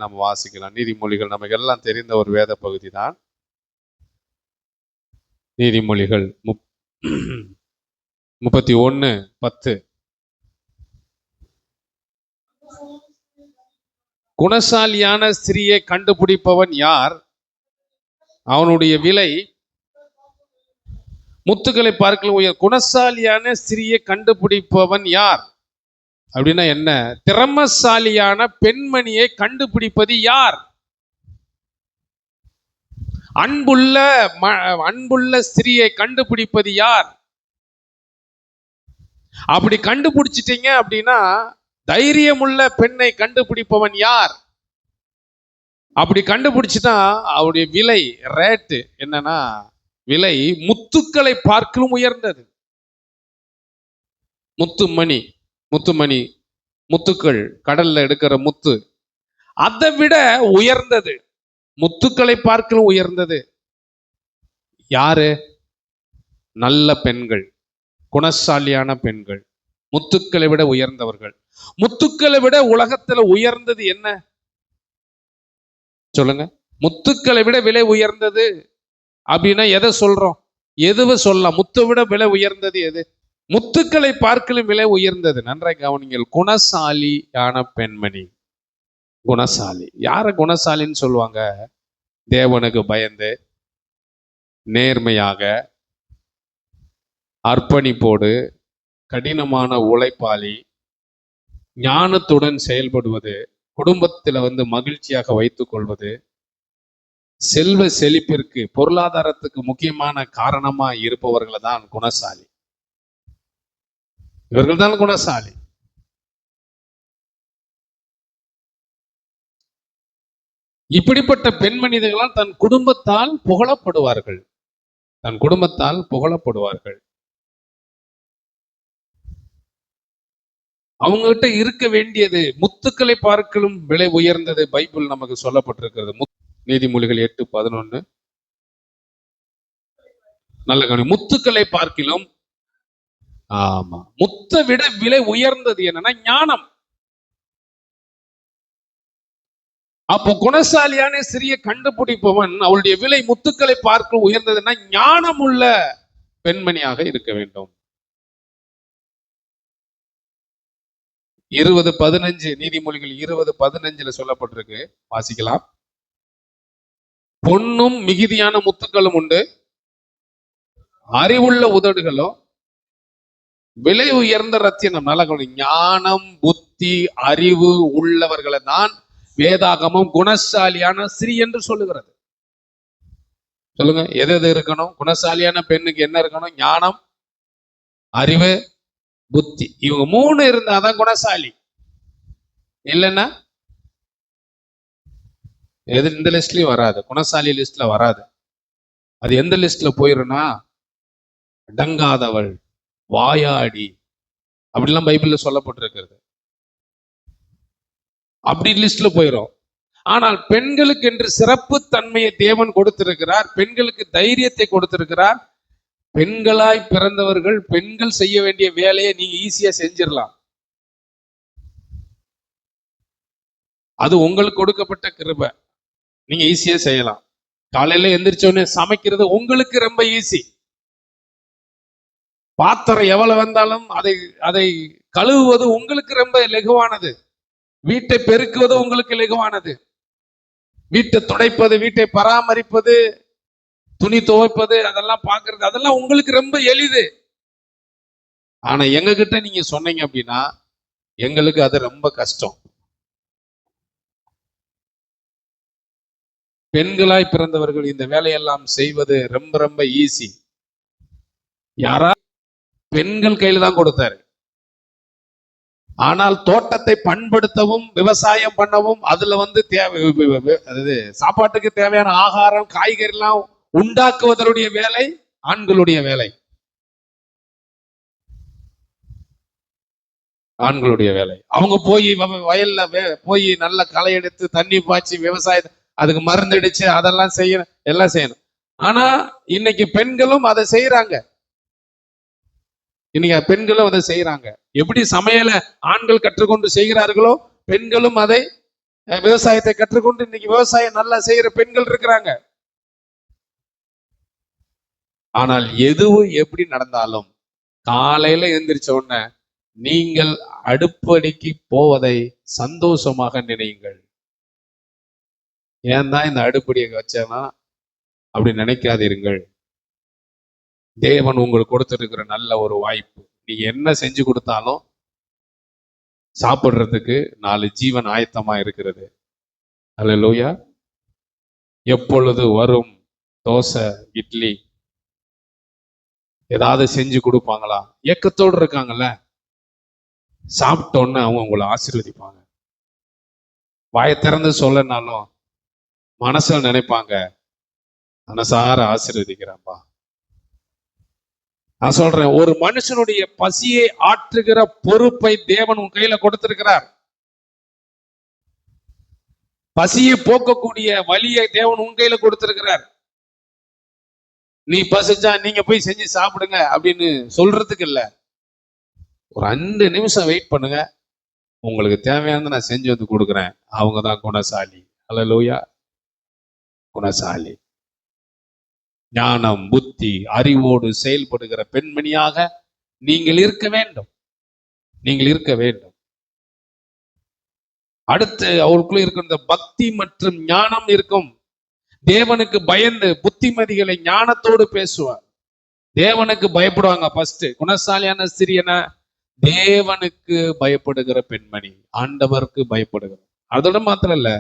நம்ம வாசிக்கலாம். நீதிமொழிகள் நமக்கு எல்லாம் தெரிந்த ஒரு வேத பகுதி தான். நீதிமொழிகள் 31:10. குணசாலியான ஸ்திரியை கண்டுபிடிப்பவன் யார்? அவனுடைய விலை முத்துக்களை பார்க்கலாம் உயர். குணசாலியான ஸ்திரியை கண்டுபிடிப்பவன் யார் அப்படின்னா என்ன? திறமசாலியான பெண்மணியை கண்டுபிடிப்பது யார்? அன்புள்ள ஸ்திரியை கண்டுபிடிப்பது யார்? அப்படி கண்டுபிடிச்சிட்டீங்க அப்படின்னா தைரியமுள்ள பெண்ணை கண்டுபிடிப்பவன் யார்? அப்படி கண்டுபிடிச்சுட்டா அவருடைய விலை ரேட்டு என்னன்னா, விலை முத்துக்களை பார்க்கலும் உயர்ந்தது. முத்துக்கள் கடல்ல எடுக்கிற முத்து, அதை விட உயர்ந்தது, முத்துக்களை பார்க்கலும் உயர்ந்தது. யாரு? நல்ல பெண்கள், குணசாலியான பெண்கள், முத்துக்களை விட உயர்ந்தவர்கள். முத்துக்களை விட உலகத்துல உயர்ந்தது என்ன சொல்லுங்க? முத்துக்களை விட விலை உயர்ந்தது அப்படின்னா எதை சொல்றோம்? எதுவ சொல்லலாம்? முத்தை விட விலை உயர்ந்தது எது? முத்துக்களை பார்க்கலும் விலை உயர்ந்தது. நன்றாய் கவனிங்கள். குணசாலியான பெண்மணி. குணசாலி. யார குணசாலின்னு சொல்லுவாங்க? தேவனுக்கு பயந்து, நேர்மையாக, அர்ப்பணிப்போடு, கடினமான உழைப்பாளி, ஞானத்துடன் செயல்படுவது, குடும்பத்தில் மகிழ்ச்சியாக வைத்துக் கொள்வது, செல்வ செழிப்பிற்கு, பொருளாதாரத்துக்கு முக்கியமான காரணமா இருப்பவர்களை தான் குணசாலி. இவர்கள் தான் குணசாலி. இப்படிப்பட்ட பெண்மணிதர்களால் தன் குடும்பத்தால் புகழப்படுவார்கள். தன் குடும்பத்தால் புகழப்படுவார்கள். அவங்க கிட்ட இருக்க வேண்டியது முத்துக்களை பார்க்கலும் விலை உயர்ந்தது. பைபிள் நமக்கு சொல்லப்பட்டிருக்கிறது. நீதிமொழிகள் 8:11. நல்ல கவனி. முத்துக்களை பார்க்கிலும், ஆமா, முத்தை விட விலை உயர்ந்தது என்னன்னா ஞானம். அப்போ குணசாலியான ஸ்திரியை கண்டுபிடிப்பவன் அவளுடைய விலை முத்துக்களை பார்க்க உயர்ந்ததுன்னா ஞானம் உள்ள பெண்மணியாக இருக்க வேண்டும். 20:15 நீதிமொழிகள் 20:15 சொல்லப்பட்டிருக்கு. வாசிக்கலாம். பொன்னும் மிகுதியான முத்துக்களும் உண்டு, அறிவுள்ள உதடுகளோ விலை உயர்ந்த ரத்தினம். நல்ல ஞானம், புத்தி, அறிவு உள்ளவர்களை தான் வேதாகமம் குணசாலியான ஸ்திரீ என்று சொல்லுகிறது. சொல்லுங்க, எது எது இருக்கணும்? குணசாலியான பெண்ணுக்கு என்ன இருக்கணும்? ஞானம், அறிவு, புத்தி. இவங்க 3 இருந்தாதான் குணசாலி. இல்லைன்னா எது இந்த லிஸ்ட்லயும் வராது. குணசாலி லிஸ்ட்ல வராது. அது எந்த லிஸ்ட்ல போயிருன்னா, அடங்காதவள், வாயாடி, அப்படிலாம் பைபிள்ல சொல்லப்பட்டிருக்கிறது. அப்படி லிஸ்ட்ல போயிடும். ஆனால் பெண்களுக்கு என்று சிறப்பு தன்மையை தேவன் கொடுத்திருக்கிறார். பெண்களுக்கு தைரியத்தை கொடுத்திருக்கிறார். பெண்களாய் பிறந்தவர்கள் பெண்கள் செய்ய வேண்டிய வேலையை நீங்க ஈஸியா செஞ்சிடலாம். அது உங்களுக்கு கொடுக்கப்பட்ட கிருபை. நீங்க ஈஸியா செய்யலாம். காலையில எந்திரிச்சோடனே சமைக்கிறது உங்களுக்கு ரொம்ப ஈஸி. பாத்திரம் எவ்வளவு வந்தாலும் அதை கழுவுவது உங்களுக்கு ரொம்ப லெகுவானது. வீட்டை பெருக்குவது உங்களுக்கு லெகுவானது. வீட்டை துடைப்பது, வீட்டை பராமரிப்பது, துணி துவைப்பது, அதெல்லாம் பார்க்கறது, அதெல்லாம் உங்களுக்கு ரொம்ப எளிது. ஆனா எங்க கிட்ட நீங்க சொன்னீங்க அப்படின்னா எங்களுக்கு அது ரொம்ப கஷ்டம். பெண்களாய் பிறந்தவர்கள் இந்த வேலையெல்லாம் செய்வது ரொம்ப ரொம்ப ஈஸி. யாரா பெண்கள் கையில தான் கொடுத்தாரு. ஆனால் தோட்டத்தை பண்படுத்தவும், விவசாயம் பண்ணவும், அதுல சாப்பாட்டுக்கு தேவையான ஆகாரம், காய்கறி எல்லாம் உண்டாக்குவதனுடைய வேலை ஆண்களுடைய வேலை. ஆண்களுடைய வேலை. அவங்க போய் வயல்ல போய் நல்ல களை எடுத்து தண்ணி பாய்ச்சி விவசாயத்தை அதுக்கு மருந்து அடிச்சு அதெல்லாம் எல்லாம் செய்யணும். ஆனா இன்னைக்கு பெண்களும் அதை செய்யறாங்க. இன்னைக்கு பெண்களும் அதை செய்யறாங்க. எப்படி சமையலை ஆண்கள் கற்றுக்கொண்டு செய்கிறார்களோ பெண்களும் அதை விவசாயத்தை கற்றுக்கொண்டு இன்னைக்கு விவசாயம் நல்லா செய்யற பெண்கள் இருக்கிறாங்க. ஆனால் எதுவும் எப்படி நடந்தாலும் காலையில எந்திரிச்ச உடனே நீங்கள் அடுப்படிக்கு போவதை சந்தோஷமாக நினையுங்கள். ஏன் தான் இந்த அடுப்படியை வச்சேன்னா அப்படி நினைக்காதீர்கள். தேவன் உங்களுக்கு கொடுத்திருக்கிற நல்ல ஒரு வாய்ப்பு. நீங்க என்ன செஞ்சு கொடுத்தாலும் சாப்பிடுறதுக்கு 4 ஜீவன் ஆயத்தமா இருக்கிறது. அல்லேலூயா. எப்பொழுது வரும் தோசை, இட்லி ஏதாவது செஞ்சு கொடுப்பாங்களா? ஏக்கத்தோடு இருக்காங்கல்ல. சாப்பிட்டோன்னு அவங்க உங்களை ஆசீர்வதிப்பாங்க. வாயை திறந்து சொல்லனாலும் மனசுல நினைப்பாங்க, மனசார ஆசீர்வதிக்கிறேன்ப்பா. நான் சொல்றேன், ஒரு மனுஷனுடைய பசியை ஆற்றுகிற பொறுப்பை தேவன் உன் கையில கொடுத்திருக்கிறார். பசியை போக்கக்கூடிய வழியை தேவன் உன் கையில கொடுத்திருக்கிறார். நீ பசிச்சா நீங்க போய் செஞ்சு சாப்பிடுங்க அப்படின்னு சொல்றதுக்கு இல்ல. ஒரு 5 நிமிஷம் வெயிட் பண்ணுங்க, உங்களுக்கு தேவையானதை நான் செஞ்சு வந்து கொடுக்குறேன். அவங்கதான் குணசாலி. அல்லேலூயா. குணசாலி. ஞானம், புத்தி, அறிவோடு செயல்படுகிற பெண்மணியாக நீங்கள் இருக்க வேண்டும். நீங்கள் இருக்க வேண்டும். அடுத்து அவருக்குள்ள இருக்கின்ற பக்தி மற்றும் ஞானம் இருக்கும். தேவனுக்கு பயந்து புத்திமதிகளை ஞானத்தோடு பேசுவார். தேவனுக்கு பயப்படுவாங்க. ஃபர்ஸ்ட் குணசாலியான ஸ்திரியனா தேவனுக்கு பயப்படுகிற பெண்மணி, ஆண்டவருக்கு பயப்படுகிற. அதோட மாத்திரம் இல்ல,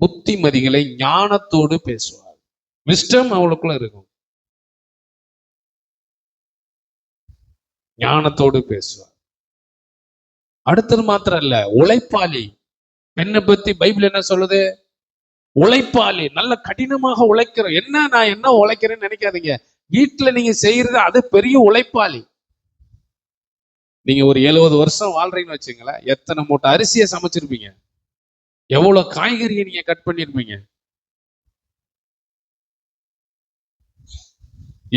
புத்திமதிகளை ஞானத்தோடு பேசுவார். விஸ்டம் அவளுக்குள்ள இருக்கும். ஞானத்தோடு பேசுவார். அடுத்தது மாத்திரம் இல்ல, உழைப்பாளி. பெண்ணை பத்தி பைபிள் என்ன சொல்லுது? உழைப்பாளி. நல்ல கடினமாக உழைக்கிற. நான் என்ன உழைக்கிறேன்னு நினைக்காதீங்க. வீட்டுல நீங்க செய்யறது அது பெரிய உழைப்பாளி. நீங்க ஒரு 70 வருஷம் வாழ்றீங்கன்னு வச்சுங்களேன், எத்தனை மூட்டை அரிசியை சமைச்சிருப்பீங்க, எவ்வளவு காய்கறியை நீங்க கட் பண்ணிருப்பீங்க.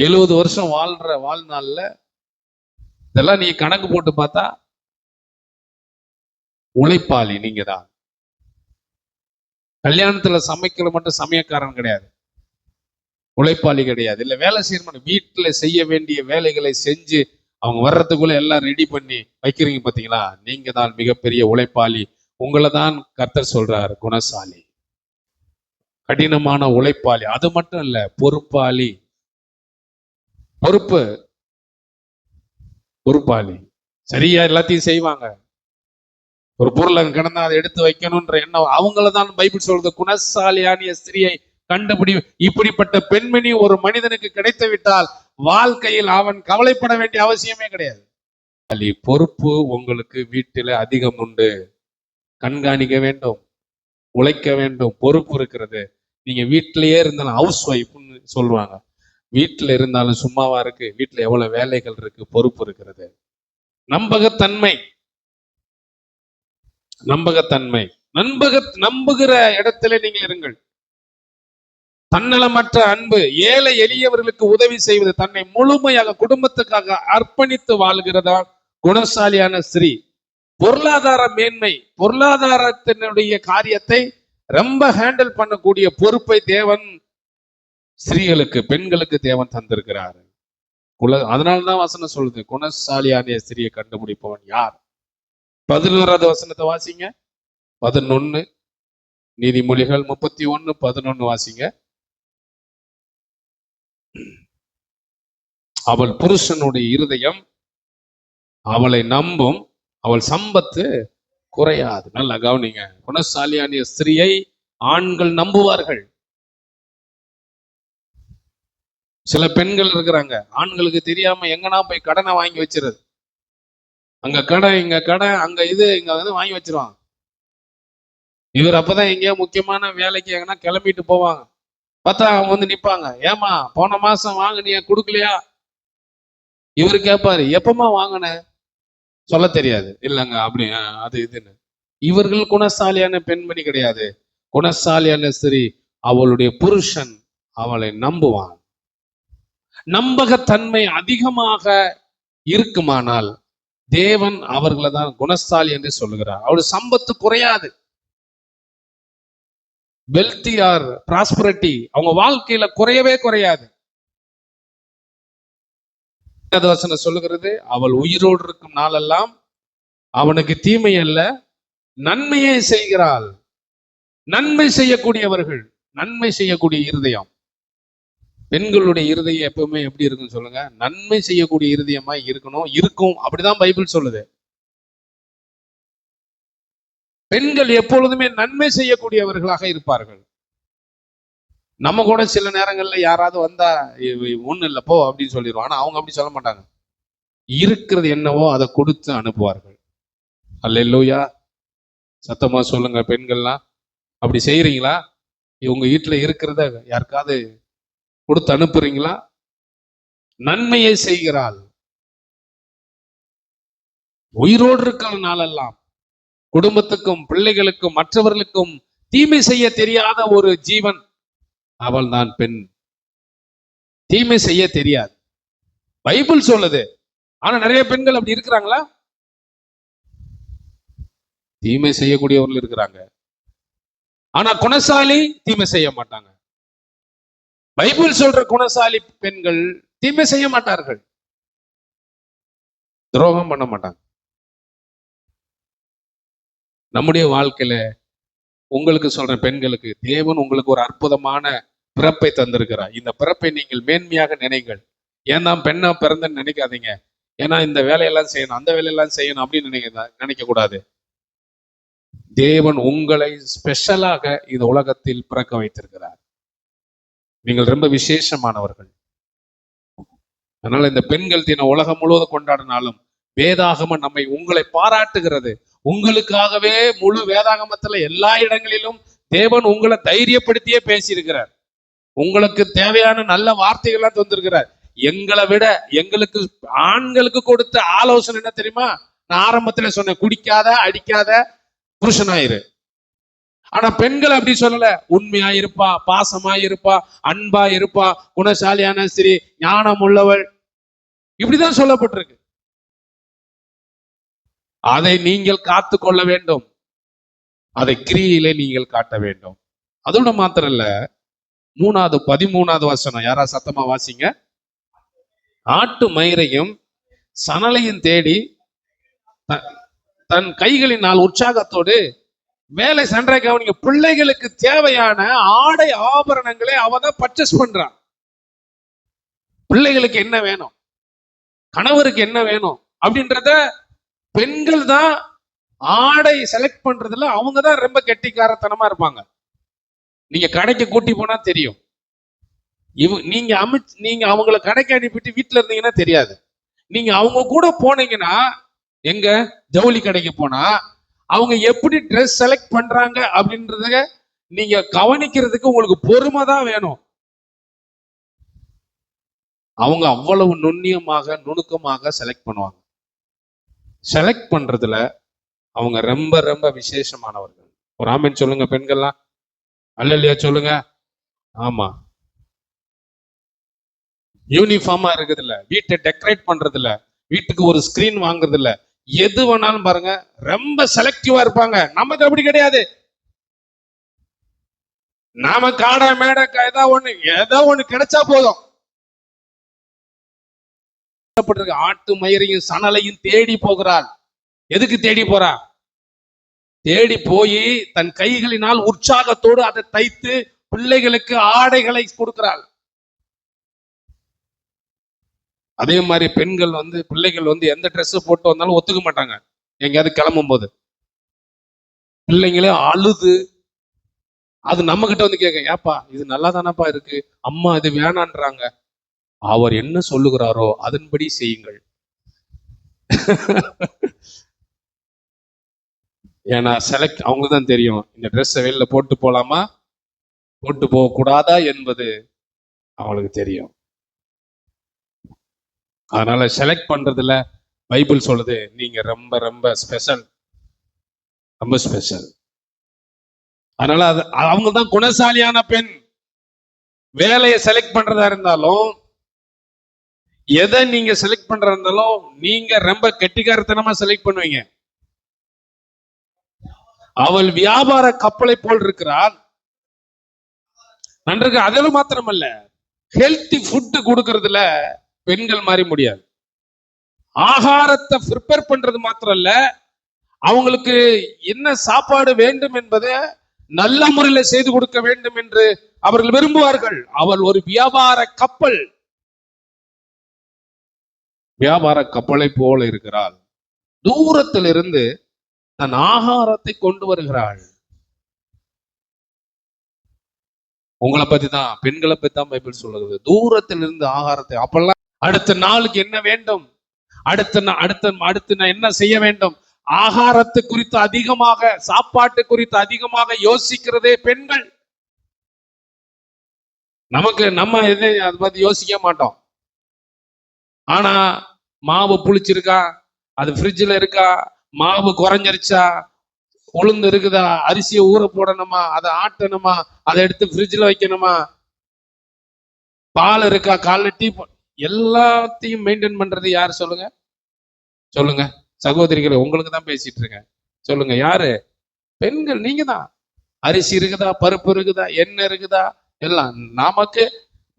70 வருஷம் வாழ்ற வாழ்நாள்ல இதெல்லாம் நீங்க கணக்கு போட்டு பார்த்தா உழைப்பாளி நீங்க தான். கல்யாணத்துல சமைக்கிற மட்டும் சமயக்காரன் கிடையாது, உழைப்பாளி கிடையாது. இல்ல வேலை செய்யணும், வீட்டுல செய்ய வேண்டிய வேலைகளை செஞ்சு அவங்க வர்றதுக்குள்ள எல்லாம் ரெடி பண்ணி வைக்கிறீங்க பாத்தீங்களா, நீங்க தான் மிகப்பெரிய உழைப்பாளி. உங்களை தான் கர்த்தர் சொல்றார் குணசாலி. கடினமான உழைப்பாளி. அது மட்டும் இல்ல, பொறுப்பாளி. பொறுப்பாளி. சரியா எல்லாத்தையும் செய்வாங்க. ஒரு பொருள் அங்க கிடந்தா அதை எடுத்து வைக்கணும்ன்ற எண்ணம் அவங்களதான் பைபிள் சொல்றது. குணசாலியான ஸ்திரியை கண்டுபிடி. இப்படிப்பட்ட பெண்மணி ஒரு மனிதனுக்கு கிடைத்து விட்டால் வாழ்க்கையில் அவன் கவலைப்பட வேண்டிய அவசியமே கிடையாது. பொறுப்பு உங்களுக்கு வீட்டில அதிகம் உண்டு. கண்காணிக்க வேண்டும், உழைக்க வேண்டும். பொறுப்பு இருக்கிறது. நீங்க வீட்டிலேயே இருந்தாலும் ஹவுஸ் ஒய்ஃப்னு சொல்லுவாங்க. வீட்டுல இருந்தாலும் சும்மாவா இருக்கு? வீட்டுல எவ்வளவு வேலைகள் இருக்கு. பொறுப்பு இருக்கிறது. நம்பகத்தன்மை. நம்புகிற இடத்துல நீங்கள் இருங்கள். தன்னலமற்ற அன்பு. ஏழை எளியவர்களுக்கு உதவி செய்வது. தன்னை முழுமையாக குடும்பத்துக்காக அர்ப்பணித்து வாழ்கிறதா குணசாலியான ஸ்திரீ. பொருளாதார மேன்மை. பொருளாதாரத்தினுடைய காரியத்தை ரொம்ப ஹேண்டில் பண்ணக்கூடிய பொறுப்பை தேவன் ஸ்திரீகளுக்கு, பெண்களுக்கு தேவன் தந்திருக்கிறார். அதனால்தான் வசனம் சொல்லுது, குணசாலியான ஸ்திரியை கண்டுபிடிப்பவன் யார்? 11வது வசனத்தை வாசிங்க. 11 நீதிமொழிகள் 31:11 வாசிங்க. அவள் புருஷனுடைய இருதயம் அவளை நம்பும், அவள் சம்பத்து குறையாது. நல்லா கவனிங்க. குணசாலியான ஸ்திரியை ஆண்கள் நம்புவார்கள். சில பெண்கள் இருக்கிறாங்க, ஆண்களுக்கு தெரியாம எங்கன்னா போய் கடனை வாங்கி வச்சிருது. அங்க கடை, இங்க கடை, அங்க இது, இங்க வந்து வாங்கி வச்சிருவாங்க. இவர் அப்பதான் எங்கேயோ முக்கியமான வேலைக்கு எங்கன்னா கிளம்பிட்டு போவாங்க. பார்த்தா அவங்க வந்து நிப்பாங்க. ஏமா போன மாசம் வாங்கினியா, கொடுக்கலையா? இவரு கேட்பாரு, எப்பமா வாங்கின? சொல்ல தெரியாது. இல்லைங்க அப்படி அது இதுன்னு. இவர்கள் குணசாலியான பெண்மணி கிடையாது. குணசாலியான ஸ்திரீ, அவளுடைய புருஷன் அவளை நம்புவான். நம்பகத்தன்மை அதிகமாக இருக்குமானால் தேவன் அவர்களை தான் குணசாலி என்று சொல்லுகிறார். அவருடைய சம்பத்து குறையாது. வெல்தி ஆர் ப்ராஸ்பரிட்டி அவங்க வாழ்க்கையில குறையவே குறையாது. வசனம் சொல்லுகிறது, அவள் உயிரோடு இருக்கும் நாளெல்லாம் அவனுக்கு தீமை அல்ல நன்மையே செய்கிறாள். நன்மை செய்யக்கூடியவர்கள், நன்மை செய்யக்கூடிய இருதயம். பெண்களுடைய இருதயம் எப்பவுமே எப்படி இருக்குன்னு சொல்லுங்க? நன்மை செய்யக்கூடிய இருதயமா இருக்கணும், இருக்கும். அப்படிதான் பைபிள் சொல்லுது. பெண்கள் எப்பொழுதுமே நன்மை செய்யக்கூடியவர்களாக இருப்பார்கள். நம்ம கூட சில நேரங்கள்ல யாராவது வந்தா ஒண்ணு இல்ல போ அப்படின்னு சொல்லிடுவோம். ஆனா அவங்க அப்படி சொல்ல மாட்டாங்க. இருக்கிறது என்னவோ அதை கொடுத்து அனுப்புவார்கள். அல்லேலூயா. சத்தமா சொல்லுங்க பெண்கள்லாம். அப்படி செய்யறீங்களா? உங்க வீட்டுல இருக்கிறத யாருக்காவது கொடுத்து அனுப்புறீங்களா? நன்மையை செய்கிறாள். உயிரோடு இருக்கிற நாளெல்லாம் குடும்பத்துக்கும் பிள்ளைகளுக்கும் மற்றவர்களுக்கும் தீமை செய்ய தெரியாத ஒரு ஜீவன் அவள் தான் பெண். தீமை செய்ய தெரியாது, பைபிள் சொல்லுது. ஆனா நிறைய பெண்கள் அப்படி இருக்கிறாங்களா? தீமை செய்யக்கூடியவர்கள் இருக்கிறாங்க. ஆனா குணசாலி தீமை செய்ய மாட்டாங்க. பைபிள் சொல்ற குணசாலி பெண்கள் தீமை செய்ய மாட்டார்கள், துரோகம் பண்ண மாட்டாங்க. நம்முடைய வாழ்க்கையில உங்களுக்கு சொல்ற பெண்களுக்கு தேவன் உங்களுக்கு ஒரு அற்புதமான பிறப்பை தந்திருக்கிறார். இந்த பிறப்பை நீங்கள் மேன்மையாக நினைங்கள். ஏன்னா பெண்ணா பிறந்தன்னு நினைக்காதீங்க. ஏன்னா இந்த வேலையெல்லாம் செய்யணும், அந்த வேலையெல்லாம் செய்யணும் அப்படின்னு நினைக்க கூடாது. தேவன் உங்களை ஸ்பெஷலாக இந்த உலகத்தில் பிறக்க வைத்திருக்கிறார். நீங்கள் ரொம்ப விசேஷமானவர்கள். அதனால இந்த பெண்கள் தினம் உலகம் முழுவதும் கொண்டாடினாலும் வேதாகமம் நம்மை உங்களை பாராட்டுகிறது. உங்களுக்காகவே முழு வேதாகமத்துல எல்லா இடங்களிலும் தேவன் உங்களை தைரியப்படுத்தியே பேசியிருக்கிறார். உங்களுக்கு தேவையான நல்ல வார்த்தைகள்லாம் தந்திருக்கிறார். எங்களை விட எங்களுக்கு ஆண்களுக்கு கொடுத்த ஆலோசனை என்ன தெரியுமா? நான் ஆரம்பத்துல சொன்னேன், குடிக்காத, அடிக்காத, புருஷனாயிரு. ஆனா பெண்கள் அப்படி சொல்லல. உண்மையா இருப்பா, பாசமா இருப்பா, அன்பா இருப்பா, குணசாலியான ஸ்திரீ, ஞானம் உள்ளவள், இப்படிதான் சொல்லப்பட்டிருக்கு. அதை நீங்கள் காத்து கொள்ள வேண்டும். அதை கிரியிலே நீங்கள் காட்ட வேண்டும். அதோட மாத்திரம் இல்ல, 13வது வசனம் யாரா சத்தமா வாசிங்க. ஆட்டு மயிரையும் சணலையும் தேடி தன் கைகளினால் உற்சாகத்தோடு வேலை சென்ற கவனிங்க. பிள்ளைகளுக்கு தேவையான ஆடை ஆபரணங்களை அவதான் பர்ச்சேஸ் பண்றான். பிள்ளைகளுக்கு என்ன வேணும், கணவருக்கு என்ன வேணும் அப்படின்றத பெண்கள் தான் ஆடை செலக்ட் பண்றதுல அவங்க தான் ரொம்ப கெட்டிக்காரத்தனமா இருப்பாங்க. நீங்க கடைக்கு கூட்டி போனா தெரியும். நீங்க அவங்களை கடைக்கு அனுப்பிட்டு வீட்டுல இருந்தீங்கன்னா தெரியாது. நீங்க அவங்க கூட போனீங்கன்னா, எங்க ஜவுளி கடைக்கு போனா அவங்க எப்படி ட்ரெஸ் செலக்ட் பண்றாங்க அப்படின்றத நீங்க கவனிக்கிறதுக்கு உங்களுக்கு பொறுமை தான் வேணும். அவங்க அவ்வளவு நுண்ணியமாக நுணுக்கமாக செலக்ட் பண்ணுவாங்க. செலக்ட் பண்றதுல அவங்க ரொம்ப ரொம்ப விசேஷமானவர்கள். ஒரு ஆமென் சொல்லுங்க பெண்கள்லாம். அல்லேலூயா சொல்லுங்க. ஆமா, யூனிஃபார்மா இருக்குது இல்ல, வீட்டை டெக்கரேட் பண்றது இல்ல, வீட்டுக்கு ஒரு ஸ்கிரீன் வாங்குறது இல்ல, எது வேணாலும் பாருங்க ரொம்ப செலக்டிவா இருப்பாங்க. நமக்கு அப்படி கிடையாது. நாம காடா மேடை ஏதோ ஒண்ணு கிடைச்சா போதும். ஆட்டு மயிரையும் சணலையும் தேடி போகிறாள். எதுக்கு தேடி போறா? தேடி போய் தன் கைகளினால் உற்சாகத்தோடு அதை தைத்து பிள்ளைகளுக்கு ஆடைகளை கொடுக்கிறாள். அதே மாதிரி பெண்கள் பிள்ளைகள் எந்த ட்ரெஸ் போட்டு வந்தாலும் ஒத்துக்க மாட்டாங்க. எங்கேயாவது கிளம்பும் போது பிள்ளைங்களே அழுது அது நம்ம கிட்ட கேட்க, ஏப்பா இது நல்லா தானப்பா இருக்கு, அம்மா இது வேணான்றாங்க. அவர் என்ன சொல்லுகிறாரோ அதன்படி செய்யுங்கள். ஏன்னா செலக்ட் அவங்களுக்கு தான் தெரியும், இந்த ட்ரெஸ்ஸை வெளில போட்டு போலாமா போட்டு போக கூடாதா என்பது அவங்களுக்கு தெரியும். அதனால செலக்ட் பண்றதுல பைபிள் சொல்லுது, நீங்க ரொம்ப ரொம்ப ஸ்பெஷல், ரொம்ப ஸ்பெஷல். அதனால அவங்க தான் குணசாலியான பெண். வேலையை செலக்ட் பண்றதா இருந்தாலும், எதை நீங்க செலக்ட் பண்றதா இருந்தாலும் நீங்க ரொம்ப கெட்டிக்காரத்தனமா செலக்ட் பண்ணுவீங்க. அவள் வியாபார கப்பலை போல் இருக்கிறாள், நன்றாக அதில் மாத்திரமல்ல, ஹெல்த்தி ஃபுட் கொடுக்கறதுல பெண்கள் மாறி முடியாது. ஆகாரத்தை ப்ரிப்பேர் பண்றது மாத்திரம் இல்ல, அவங்களுக்கு என்ன சாப்பாடு வேண்டும் என்பதை நல்ல முறையில செய்து கொடுக்க வேண்டும் என்று அவர்கள் விரும்புவார்கள். அவள் ஒரு வியாபார கப்பல், வியாபார கப்பலை போல இருக்கிறாள். தூரத்தில் இருந்து தன் ஆகாரத்தை கொண்டு வருகிறாள். உங்களை பத்தி தான், பெண்களை பத்தி தான் பைபிள் சொல்லுது. தூரத்தில் இருந்து ஆகாரத்தை, அப்பெல்லாம் அடுத்த நாளுக்கு என்ன வேண்டும், அடுத்து நான் என்ன செய்ய வேண்டும், ஆகாரத்தை குறித்து அதிகமாக, சாப்பாட்டு குறித்து அதிகமாக யோசிக்கிறதே பெண்கள். நம்ம எதை அதை பத்தி யோசிக்க மாட்டோம். ஆனா மாவு புளிச்சிருக்கா, அது ஃப்ரிட்ஜில் இருக்கா, மாவு குறைஞ்சிருச்சா, உளுந்து இருக்குதா, அரிசியை ஊற போடணுமா, அதை ஆட்டணுமா, அதை எடுத்து ஃப்ரிட்ஜில் வைக்கணுமா, பால் இருக்கா, காலைல டீ, எல்லாத்தையும் மெயின்டைன் பண்றது யாரு சொல்லுங்க? சொல்லுங்க சகோதரிகளை, உங்களுக்கு தான் பேசிட்டு இருக்கேன். சொல்லுங்க யாரு? பெண்கள். நீங்க தான். அரிசி இருக்குதா, பருப்பு இருக்குதா, எண்ணெய் இருக்குதா, எல்லாம். நமக்கு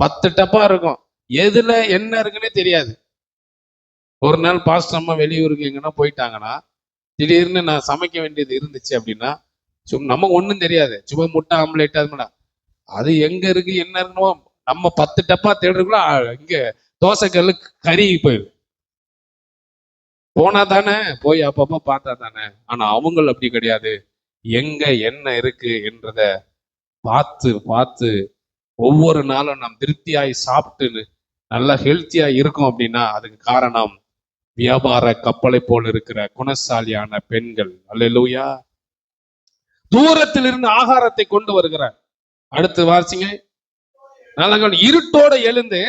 10 டப்பா இருக்கும், எதுல என்ன இருக்குன்னே தெரியாது. ஒரு நாள் பாஸ்டர் அம்மா வெளியூருக்கு எங்கன்னா போயிட்டாங்கன்னா, திடீர்னு நான் சமைக்க வேண்டியது இருந்துச்சு அப்படின்னா, நமக்கு ஒன்றும் தெரியாது. சும்மா முட்டை ஆம்லேட் அது எங்க இருக்கு என்ன இருக்கணுமோ, நம்ம 10 டப்பா தேடுறதுக்குள்ள இங்க தோசைக்கல்லு கருகி போயிடும். போனா தானே, போய் அப்பப்ப பார்த்தா தானே. ஆனா அவங்க அப்படி கிடையாது. எங்க என்ன இருக்கு என்றத பார்த்து பார்த்து ஒவ்வொரு நாளும் நாம் திருப்தியாய் சாப்பிட்டு நல்லா ஹெல்த்தியா இருக்கும் அப்படின்னா அதுக்கு காரணம் வியாபார கப்பலை போல் இருக்கிற குணசாலியான பெண்கள். அல்லேலூயா. தூரத்தில் இருந்து ஆகாரத்தை கொண்டு வருகிறார். அடுத்து வாசிங்க. இருட்டோட எழுந்து,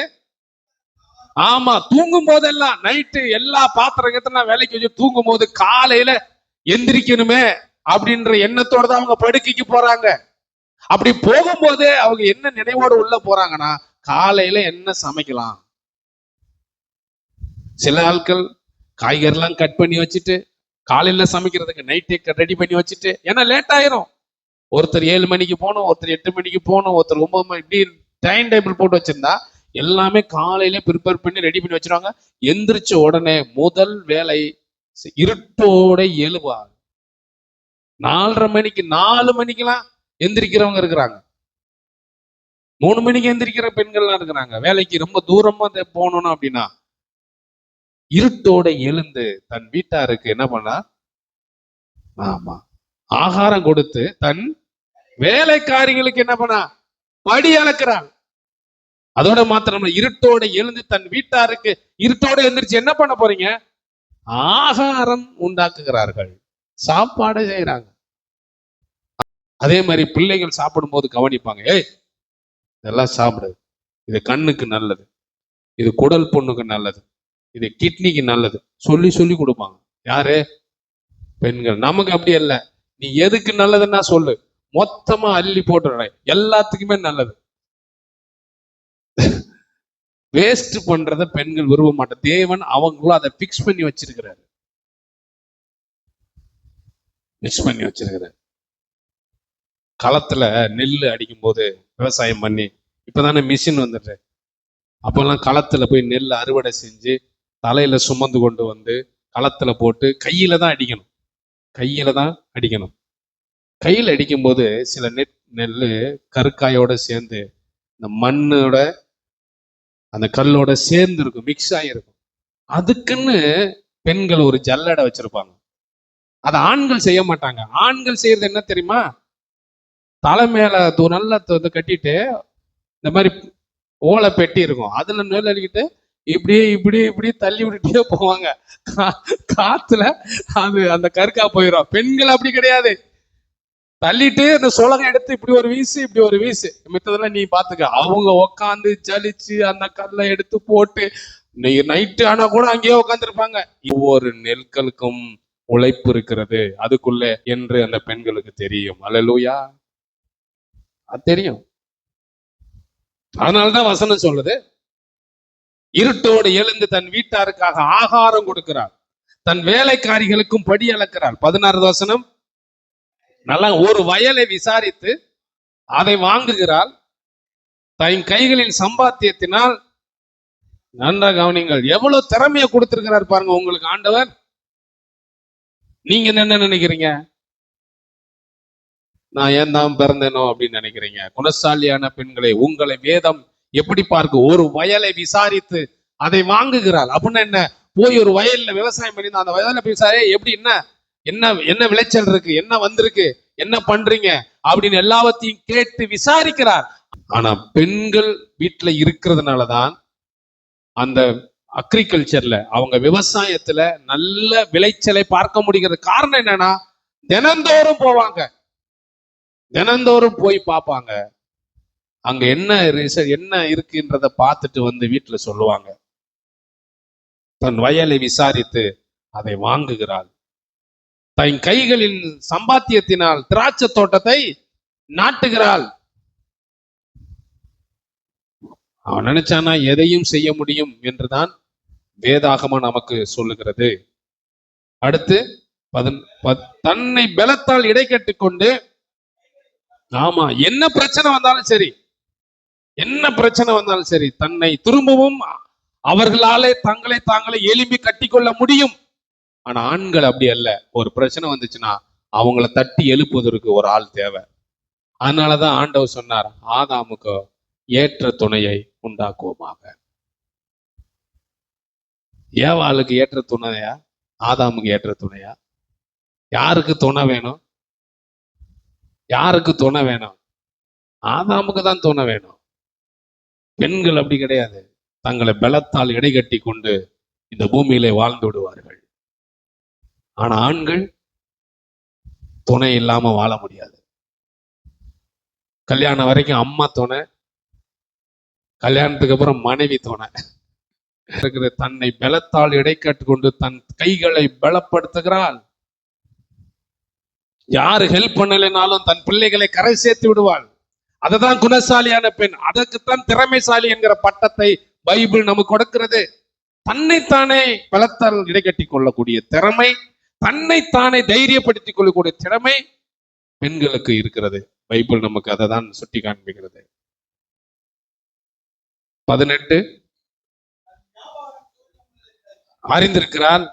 ஆமா, தூங்கும் போதெல்லாம், நைட்டு எல்லா பாத்திரங்கத்தையும் வேலைக்கு வச்சு தூங்கும் போது காலையில எந்திரிக்கணுமே அப்படின்ற எண்ணத்தோட தான் அவங்க படுக்கைக்கு போறாங்க. அப்படி போகும்போதே அவங்க என்ன நினைவோடு உள்ள போறாங்கன்னா, காலையில என்ன சமைக்கலாம். சில ஆட்கள் காய்கறிலாம் கட் பண்ணி வச்சுட்டு காலையில சமைக்கிறதுக்கு நைட்டே ரெடி பண்ணி வச்சுட்டு, ஏன்னா லேட் ஆயிரும். ஒருத்தர் 7 மணிக்கு போகணும், ஒருத்தர் 8 மணிக்கு போகணும், ஒருத்தர் 9 மணி, இப்படி டைம் டேபிள் போட்டு வச்சிருந்தா எல்லாமே காலையில ப்ரிப்பேர் பண்ணி ரெடி பண்ணி வச்சிருவாங்க. எந்திரிச்ச உடனே முதல் வேலை இருட்டோட எழுவாங்க. 4:30 மணிக்கு 4 மணிக்கெல்லாம் எந்திரிக்கிறவங்க இருக்கிறாங்க. 3 மணிக்கு எந்திரிக்கிற பெண்கள்லாம் இருக்கிறாங்க. வேலைக்கு ரொம்ப தூரமா போகணும் அப்படின்னா இருட்டோட எழுந்து தன் வீட்டாருக்கு என்ன பண்ணா, ஆமா, ஆகாரம் கொடுத்து தன் வேலைக்காரிகளுக்கு என்ன பண்ணா, படி அளக்கிறான். அதோட மாத்திரம் இருட்டோட எழுந்து தன் வீட்டாருக்கு, இருட்டோட எந்திரிச்சு என்ன பண்ண போறீங்க, ஆகாரம் உண்டாக்குகிறார்கள், சாப்பாடு செய்யறாங்க. அதே மாதிரி பிள்ளைகள் சாப்பிடும் போது கவனிப்பாங்க. ஏய், இதெல்லாம் சாப்பிடு, இது கண்ணுக்கு நல்லது, இது குடல் புண்ணுக்கு நல்லது, இது கிட்னிக்கு நல்லது சொல்லி சொல்லி கொடுப்பாங்க. யாரு? பெண்கள். நமக்கு அப்படி இல்ல. நீ எதுக்கு நல்லதுன்னா சொல்லு, மொத்தமா அள்ளி போட்டுறேன், எல்லாத்துக்குமே நல்லது. வேஸ்ட் பண்றத பெண்கள் விரும்ப மாட்டேன். தேவன் அவங்களும் அதை பிக்ஸ் பண்ணி வச்சிருக்கிறாரு. மிக்ஸ் பண்ணி வச்சிருக்கிறாரு. களத்துல நெல் அடிக்கும் போது விவசாயம் பண்ணி, இப்பதானே மிஷின் வந்துட்டு, அப்பெல்லாம் களத்துல போய் நெல் அறுவடை செஞ்சு தலையில சுமந்து கொண்டு வந்து களத்துல போட்டு கையில தான் அடிக்கணும். கையில தான் அடிக்கணும். கையில் அடிக்கும் போது சில நெல் கருக்காயோட சேர்ந்து இந்த மண்ணோட அந்த கல்லோட சேர்ந்து இருக்கும், மிக்ஸ் ஆகிருக்கும். அதுக்குன்னு பெண்கள் ஒரு ஜல்லடை வச்சிருப்பாங்க. அதை ஆண்கள் செய்ய மாட்டாங்க. ஆண்கள் செய்யறது என்ன தெரியுமா, தலை மேல நல்லா கட்டிட்டு இந்த மாதிரி ஓலை பெட்டி இருக்கும், அதுல நெல் அடிக்கிட்டு இப்படியே இப்படி இப்படி தள்ளி விட்டுட்டே போவாங்க. காத்துல அது அந்த கருக்கா போயிடும். பெண்கள் அப்படி கிடையாது. தள்ளிட்டு அந்த சுலகம் எடுத்து இப்படி ஒரு வீசு, இப்படி ஒரு வீசு, மித்ததெல்லாம் நீ பாத்துக்க. அவங்க உக்காந்து ஜலிச்சு அந்த கல்லை எடுத்து போட்டு நைட்டு ஆனா கூட அங்கேயே உட்காந்துருப்பாங்க. ஒவ்வொரு நெற்களுக்கும் உழைப்பு இருக்கிறது அதுக்குள்ள என்று அந்த பெண்களுக்கு தெரியும். அல்லேலூயா. அது தெரியும். அதனாலதான் வசனம் சொல்லுது, இருட்டோடு எழுந்து தன் வீட்டாருக்காக ஆகாரம் கொடுக்கிறார், தன் வேலைக்காரிகளுக்கும் படி அளக்கிறார். 16 வசனம். நல்லா ஒரு வயலை விசாரித்து அதை வாங்குகிறாள், தன் கைகளின் சம்பாத்தியத்தினால், நன்றா கவனிங்கள், எவ்வளவு திறமையை கொடுத்திருக்கிறார் பாருங்க உங்களுக்கு ஆண்டவர். நீங்க என்ன நினைக்கிறீங்க? நான் ஏன் தான் பிறந்தேனோ அப்படின்னு நினைக்கிறீங்க? குணசாலியான பெண்களை உங்களை வேதம் எப்படி பார்க்க? ஒரு வயலை விசாரித்து அதை வாங்குகிறாள் அப்படின்னா என்ன? போய் ஒரு வயல்ல விவசாயம் பண்ணி அந்த வயல்ல விசாரி எப்படி, என்ன என்ன என்ன விளைச்சல் இருக்கு, என்ன வந்திருக்கு, என்ன பண்றீங்க அப்படின்னு எல்லாவற்றையும் கேட்டு விசாரிக்கிறார். ஆனா பெண்கள் வீட்டுல இருக்கிறதுனாலதான் அந்த அக்ரிகல்ச்சர்ல, அவங்க விவசாயத்துல நல்ல விளைச்சலை பார்க்க முடிகிறது. காரணம் என்னன்னா, தினந்தோறும் போவாங்க, தினந்தோறும் போய் பார்ப்பாங்க, அங்க என்ன இருக்குன்றத பார்த்துட்டு வந்து வீட்டுல சொல்லுவாங்க. தன் வயலை விசாரித்து அதை வாங்குகிறாள். தன் கைகளின் சம்பாத்தியத்தினால் திராட்சை தோட்டத்தை நாட்டுகிறாள். அவன் நினைச்சானா எதையும் செய்ய முடியும் என்றுதான் வேதாகமம் நமக்கு சொல்லுகிறது. அடுத்து தன்னை பலத்தால் இடை கட்டிக் கொண்டு, ஆமா, என்ன பிரச்சனை வந்தாலும் சரி, என்ன பிரச்சனை வந்தாலும் சரி, தன்னை திரும்பவும் அவர்களாலே தாங்களே எலும்பி கட்டிக்கொள்ள முடியும். ஆனா ஆண்கள் அப்படி அல்ல. ஒரு பிரச்சனை வந்துச்சுன்னா அவங்கள தட்டி எழுப்புவதற்கு ஒரு ஆள் தேவை. அதனாலதான் ஆண்டவர் சொன்னார், ஆதாமுக்கு ஏற்ற துணையை உண்டாக்குவோமாக. ஏவாளுக்கு ஏற்ற துணையா, ஆதாமுக்கு ஏற்ற துணையா? யாருக்கு துணை வேணும்? யாருக்கு துணை வேணும்? ஆதாமுக்கு தான் துணை வேணும். பெண்கள் அப்படி கிடையாது. தங்களை பலத்தால் இடை கட்டி கொண்டு இந்த பூமியிலே வாழ்ந்து விடுவார்கள். ஆனா ஆண்கள் துணை இல்லாம வாழ முடியாது. கல்யாணம் வரைக்கும் அம்மா துணை, கல்யாணத்துக்கு அப்புறம் மனைவி துணை. தன்னை பலத்தால் இடை கட்டி கொண்டு தன் கைகளை பலப்படுத்துகிறாள். யாரு ஹெல்ப் பண்ணலைனாலும் தன் பிள்ளைகளை கரை சேர்த்து விடுவாள். அதுதான் குணசாலியான பெண். அதற்குத்தான் திறமைசாலி என்கிற பட்டத்தை பைபிள் நமக்கு கொடுக்கிறது. தன்னைத்தானே பலத்தால் இடைக்கட்டி கொள்ளக்கூடிய திறமை, தன்னைத்தானே தைரியப்படுத்திக் கொள்ளக்கூடிய திறமை பெண்களுக்கு இருக்கிறது. பைபிள் நமக்கு அதை தான் சுட்டி காண்பிக்கிறது. 18 அறிந்திருக்கிறார்.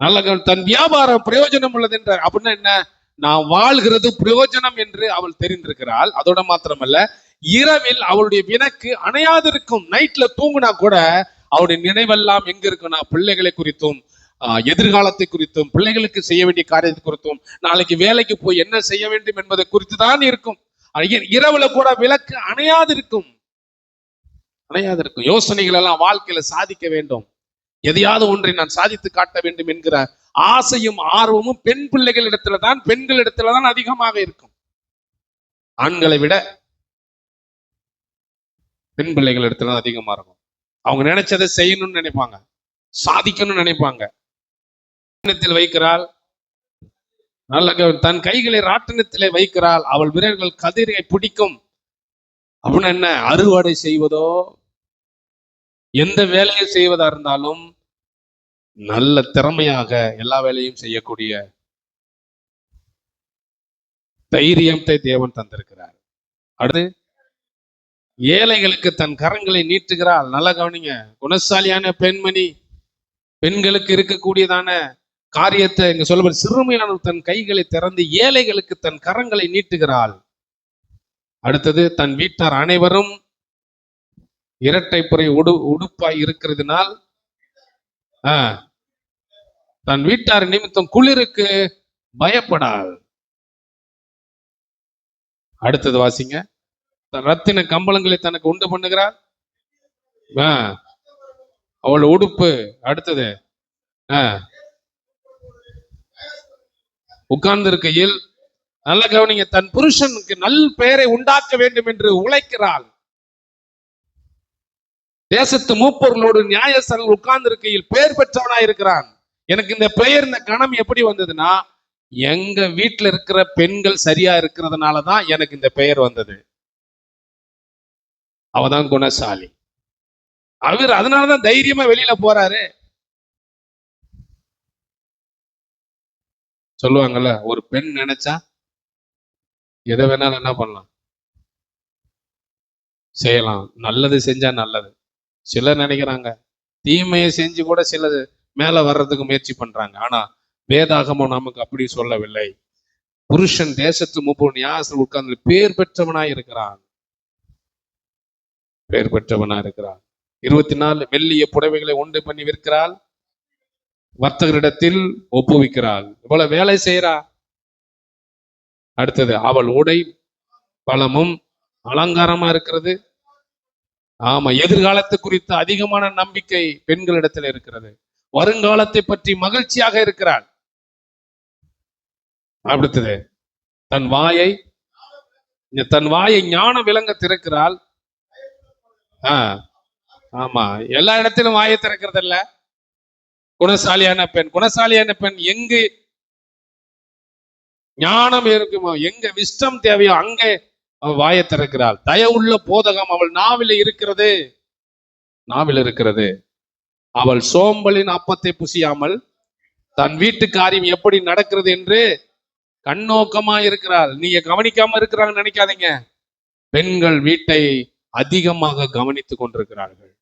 நல்ல தன் வியாபாரம் பிரயோஜனம் உள்ளது என்றார். அப்படின்னா என்ன? நான் வாழ்கிறது பிரயோஜனம் என்று அவள் தெரிந்திருக்கிறாள். அதோட மாத்திரமல்ல, இரவில் அவளுடைய வினக்கு அணையாதிருக்கும். நைட்ல தூங்குனா கூட அவருடைய நினைவெல்லாம் எங்க இருக்குன்னா, பிள்ளைகளை குறித்தும் எதிர்காலத்தை குறித்தும், பிள்ளைகளுக்கு செய்ய வேண்டிய காரியத்தை குறித்தும், நாளைக்கு வேலைக்கு போய் என்ன செய்ய வேண்டும் என்பதை குறித்து தான் இருக்கும். இரவுல கூட விளக்கு அணையாதிருக்கும். யோசனைகள் எல்லாம் வாழ்க்கையில சாதிக்க வேண்டும், எதையாவது ஒன்றை நான் சாதித்து காட்ட வேண்டும் என்கிற ஆசையும் ஆர்வமும் பெண் பிள்ளைகளிடத்துலதான், பெண்களிடத்துலதான் அதிகமாக இருக்கும். ஆண்களை விட பெண் பிள்ளைகள் இடத்துல அதிகமா இருக்கும். அவங்க நினைச்சதை செய்யணும்னு நினைப்பாங்க, சாதிக்கணும்னு நினைப்பாங்க. வைக்கிறாள், நல்ல தன் கைகளை ராட்டினத்திலே வைக்கிறாள். அவள் விரல்கள் கதிரை பிடிக்கும். அப்படின்னா என்ன? அறுவடை செய்வதோ எந்த வேலையை செய்வதா இருந்தாலும் நல்ல திறமையாக எல்லா வேலையும் செய்யக்கூடிய தைரியத்தை தேவன் தந்திருக்கிறார். அடுத்து ஏழைகளுக்கு தன் கரங்களை நீட்டுகிறாள். நல்ல கவனிங்க, குணசாலியான பெண்மணி பெண்களுக்கு இருக்கக்கூடியதான காரியத்தை இங்க சொல்லப்படும். சிறுமையான தன் கைகளை திறந்து ஏழைகளுக்கு தன் கரங்களை நீட்டுகிறாள். அடுத்தது தன் வீட்டார் அனைவரும் இரட்டை புரை உடுப்பாய் இருக்கிறதுனால் தன் வீட்டார் நிமித்தம் குளிருக்கு பயப்படாள். அடுத்தது வாசிங்க. தன் ரத்தின கம்பளங்களை தனக்கு உண்டு பண்ணுகிறாள். அவள் உடுப்பு. அடுத்தது உட்கார்ந்து இருக்கையில், நல்ல கவனிங்க, தன் புருஷனுக்கு நல் பெயரை உண்டாக்க வேண்டும் என்று உழைக்கிறாள். தேசத்து மூப்பொருளோடு நியாயஸ்தலத்தில் உட்கார்ந்து இருக்கையில் பெயர் பெற்றவனா இருக்கிறான். எனக்கு இந்த பெயர், இந்த கணம் எப்படி வந்ததுன்னா, எங்க வீட்டுல இருக்கிற பெண்கள் சரியா இருக்கிறதுனாலதான் எனக்கு இந்த பெயர் வந்தது. அவதான் குணசாலி. அவர் அதனாலதான் தைரியமா வெளியில போறாரு. சொல்லுவாங்கல்ல, ஒரு பெண் நினைச்சா எதை வேணாலும் என்ன பண்ணலாம். செய்யலாம். நல்லது செஞ்சா நல்லது. சிலர் நினைக்கிறாங்க தீமையை செஞ்சு கூட சிலர் மேல வர்றதுக்கு முயற்சி பண்றாங்க. ஆனா வேதாகமம் நமக்கு அப்படி சொல்லவில்லை. புருஷன் தேசத்து முப்பது நியாயத்தில் உட்கார்ந்து பேர் பெற்றவனாய் இருக்கிறான். பேர் பெற்றவனா இருக்கிறான். 24 மெல்லிய புடவைகளை உண்டு பண்ணி விற்கிறாள், வர்த்தகரிடத்தில் ஒப்புவிக்கிறாள். இவ்வளவு வேலை செய்யறா. அடுத்தது அவள் உடை பலமும் அலங்காரமா இருக்கிறது. ஆமா, எதிர்காலத்தை குறித்த அதிகமான நம்பிக்கை பெண்களிடத்தில் இருக்கிறது. வருங்காலத்தை பற்றி மகிழ்ச்சியாக இருக்கிறாள். அடுத்தது தன் வாயை ஞான விளங்க திறக்கிறாள். ஆமா, எல்லா இடத்திலும் வாயை திறக்கிறது இல்ல. குணசாலியான பெண் எங்கு ஞானம் இருக்குமோ, எங்க விஸ்டம் தேவையோ அங்கே அவள் வாயை திறக்கிறாள். தயவுள்ள போதகம் அவள் நாவில் இருக்கிறது. அவள் சோம்பலின் அப்பத்தை புசியாமல் தன் வீட்டு காரியம் எப்படி நடக்கிறது என்று கண்ணோக்கமா இருக்கிறாள். நீங்க கவனிக்காம இருக்கிறாங்கன்னு நினைக்காதீங்க. பெண்கள் வீட்டை அதிகமாக கவனித்துக் கொண்டிருக்கிறார்கள்.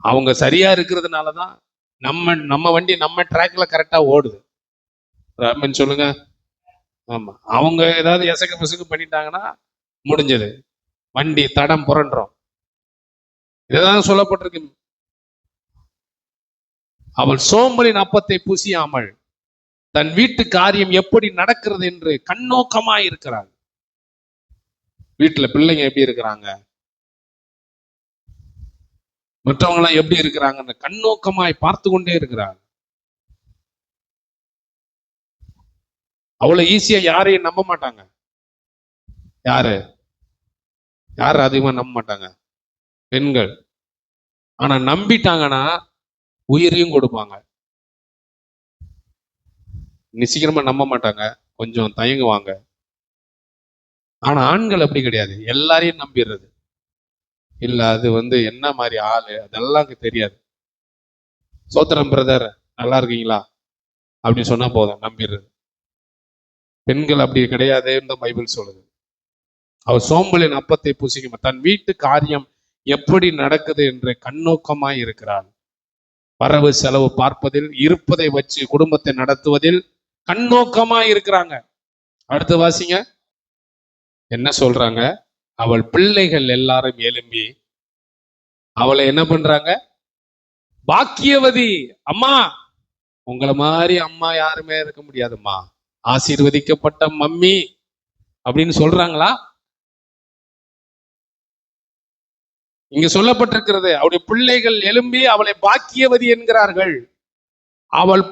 அவங்க சரியா இருக்கிறதுனாலதான் நம்ம வண்டி நம்ம ட்ராக்ல கரெக்டா ஓடுது. சொல்லுங்க. ஆமா, அவங்க ஏதாவது எசக்கு பிசக்கு பண்ணிட்டாங்கன்னா முடிஞ்சது, வண்டி தடம் புரண்டுறோம். இதுதான் சொல்லப்பட்டிருக்கு. அவள் சோம்பலின் அப்பத்தை பூசியாமல் தன் வீட்டு காரியம் எப்படி நடக்கிறது என்று கண்ணோக்கமாய் இருக்கிறாள். வீட்டுல பிள்ளைங்க எப்படி இருக்கிறாங்க, மற்றவங்க எல்லாம் எப்படி இருக்கிறாங்கன்னு கண்ணோக்கமாய் பார்த்து கொண்டே இருக்கிறாள். அவ்வளவு ஈஸியா யாரையும் நம்ப மாட்டாங்க. யாரு அதிகமா நம்ப மாட்டாங்க? பெண்கள். ஆனா நம்பிட்டாங்கன்னா உயிரையும் கொடுப்பாங்க. சீக்கிரமா நம்ப மாட்டாங்க, கொஞ்சம் தயங்குவாங்க. ஆனா ஆண்கள் அப்படி கிடையாது, எல்லாரையும் நம்பிடுறது. இல்ல அது என்ன மாதிரி ஆளு அதெல்லாம் தெரியாது. சோத்திரம் பிரதர், நல்லா இருக்கீங்களா அப்படின்னு சொன்னா போதும், நம்பிடுறது. பெண்கள் அப்படி கிடையாது, பைபிள் சொல்லுது. அவர் சோம்பலின் அப்பத்தை பூசிக்க தன் வீட்டு காரியம் எப்படி நடக்குது என்று கண்ணோக்கமாய் இருக்கிறார். வரவு செலவு பார்ப்பதில், இருப்பதை வச்சு குடும்பத்தை நடத்துவதில் கண்ணோக்கமாய் இருக்கிறாங்க. அடுத்து வாசிங்க, என்ன சொல்றாங்க? அவள் பிள்ளைகள் எல்லாரும் எழும்பி அவளை என்ன பண்றாங்க? பாக்கியவதி. அம்மா, உங்களை மாதிரி அம்மா யாருமே இருக்க முடியாதும்மா, ஆசீர்வதிக்கப்பட்ட மம்மி அப்படின்னு சொல்றாங்களா? இங்க சொல்லப்பட்டிருக்கிறது, அவருடைய பிள்ளைகள் எழும்பி அவளை பாக்கியவதி என்கிறார்கள். அவள்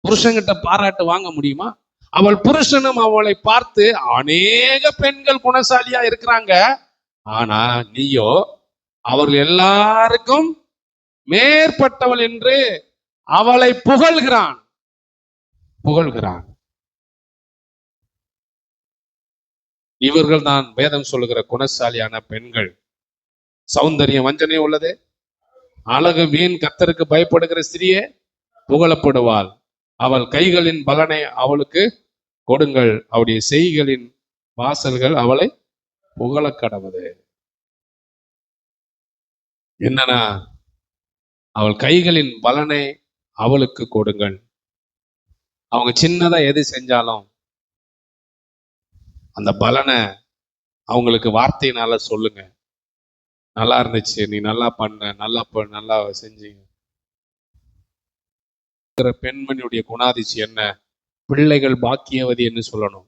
புருஷன்கிட்ட பாராட்டு வாங்க முடியுமா? அவள் புருஷனும் அவளை பார்த்து, அநேக பெண்கள் குணசாலியா இருக்கிறாங்க, ஆனா நீயோ அவர்கள் எல்லாருக்கும் மேற்பட்டவள் என்று அவளை புகழ்கிறான். இவர்கள் தான் வேதம் சொல்லுகிற குணசாலியான பெண்கள். சௌந்தரியம் வஞ்சனை உள்ளது, அழகு வீண், கர்த்தருக்கு பயப்படுகிற ஸ்திரியே புகழப்படுவாள். அவள் கைகளின் பலனை அவளுக்கு கொடுங்கள், அவளுடைய செய்களின் வாசல்கள் அவளை புகழ கடவுது. என்னன்னா, அவள் கைகளின் பலனை அவளுக்கு கொடுங்கள். அவங்க சின்னதா எது செஞ்சாலும் அந்த பலனை அவங்களுக்கு வார்த்தையினால சொல்லுங்க. நல்லா இருந்துச்சு, நீ நல்லா பண்ண, நல்லா செஞ்சீங்க. பெண்மணியுடைய குணாதிசயம் என்ன? பிள்ளைகள் பாக்கியவதி என்று சொல்லணும்.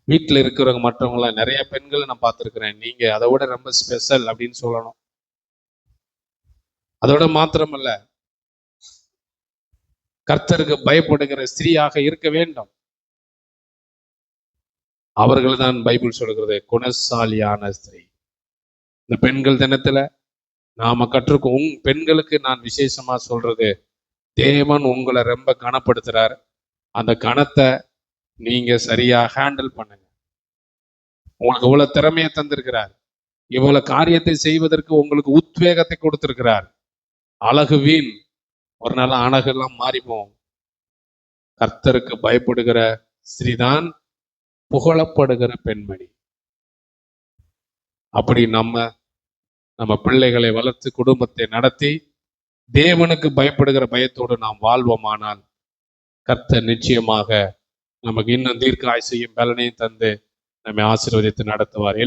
வீட்டில் இருக்கிறவங்க மற்றவங்களாம் நிறைய பெண்களை நான் பார்த்துருக்கிறேன், நீங்க அதை விட ரொம்ப ஸ்பெஷல் அப்படின்னு சொல்லணும். அதோட மாத்திரமல்ல, கர்த்தருக்கு பயப்படுகிற ஸ்திரீயாக இருக்க வேண்டும். அவர்கள் தான் பைபிள் சொல்கிறது குணசாலியான ஸ்திரீ. இந்த பெண்கள் தினத்துல நாம கற்றுக்கும் பெண்களுக்கு நான் விசேஷமா சொல்றது, தேவன் உங்களை ரொம்ப கனப்படுத்துறார். அந்த கணத்தை நீங்க சரியா ஹேண்டில் பண்ணுங்க. உங்களுக்கு இவ்வளவு திறமையை தந்திருக்கிறார், இவ்வளவு காரியத்தை செய்வதற்கு உங்களுக்கு உத்வேகத்தை கொடுத்திருக்கிறார். அழகு வீண், ஒரு நாள் அழகெல்லாம் மாறிப்போம். கர்த்தருக்கு பயப்படுகிற ஸ்திரீதான் புகழப்படுகிற பெண்மணி. அப்படி நம்ம பிள்ளைகளை வளர்த்து குடும்பத்தை நடத்தி தேவனுக்கு பயப்படுகிற பயத்தோடு நாம் வாழ்வோமானால் கர்த்தர் நிச்சயமாக நமக்கு இன்னும் தீர்க்க ஆயுசையும் பலனையும் தந்து நம்மை ஆசீர்வதித்து நடத்துவார்.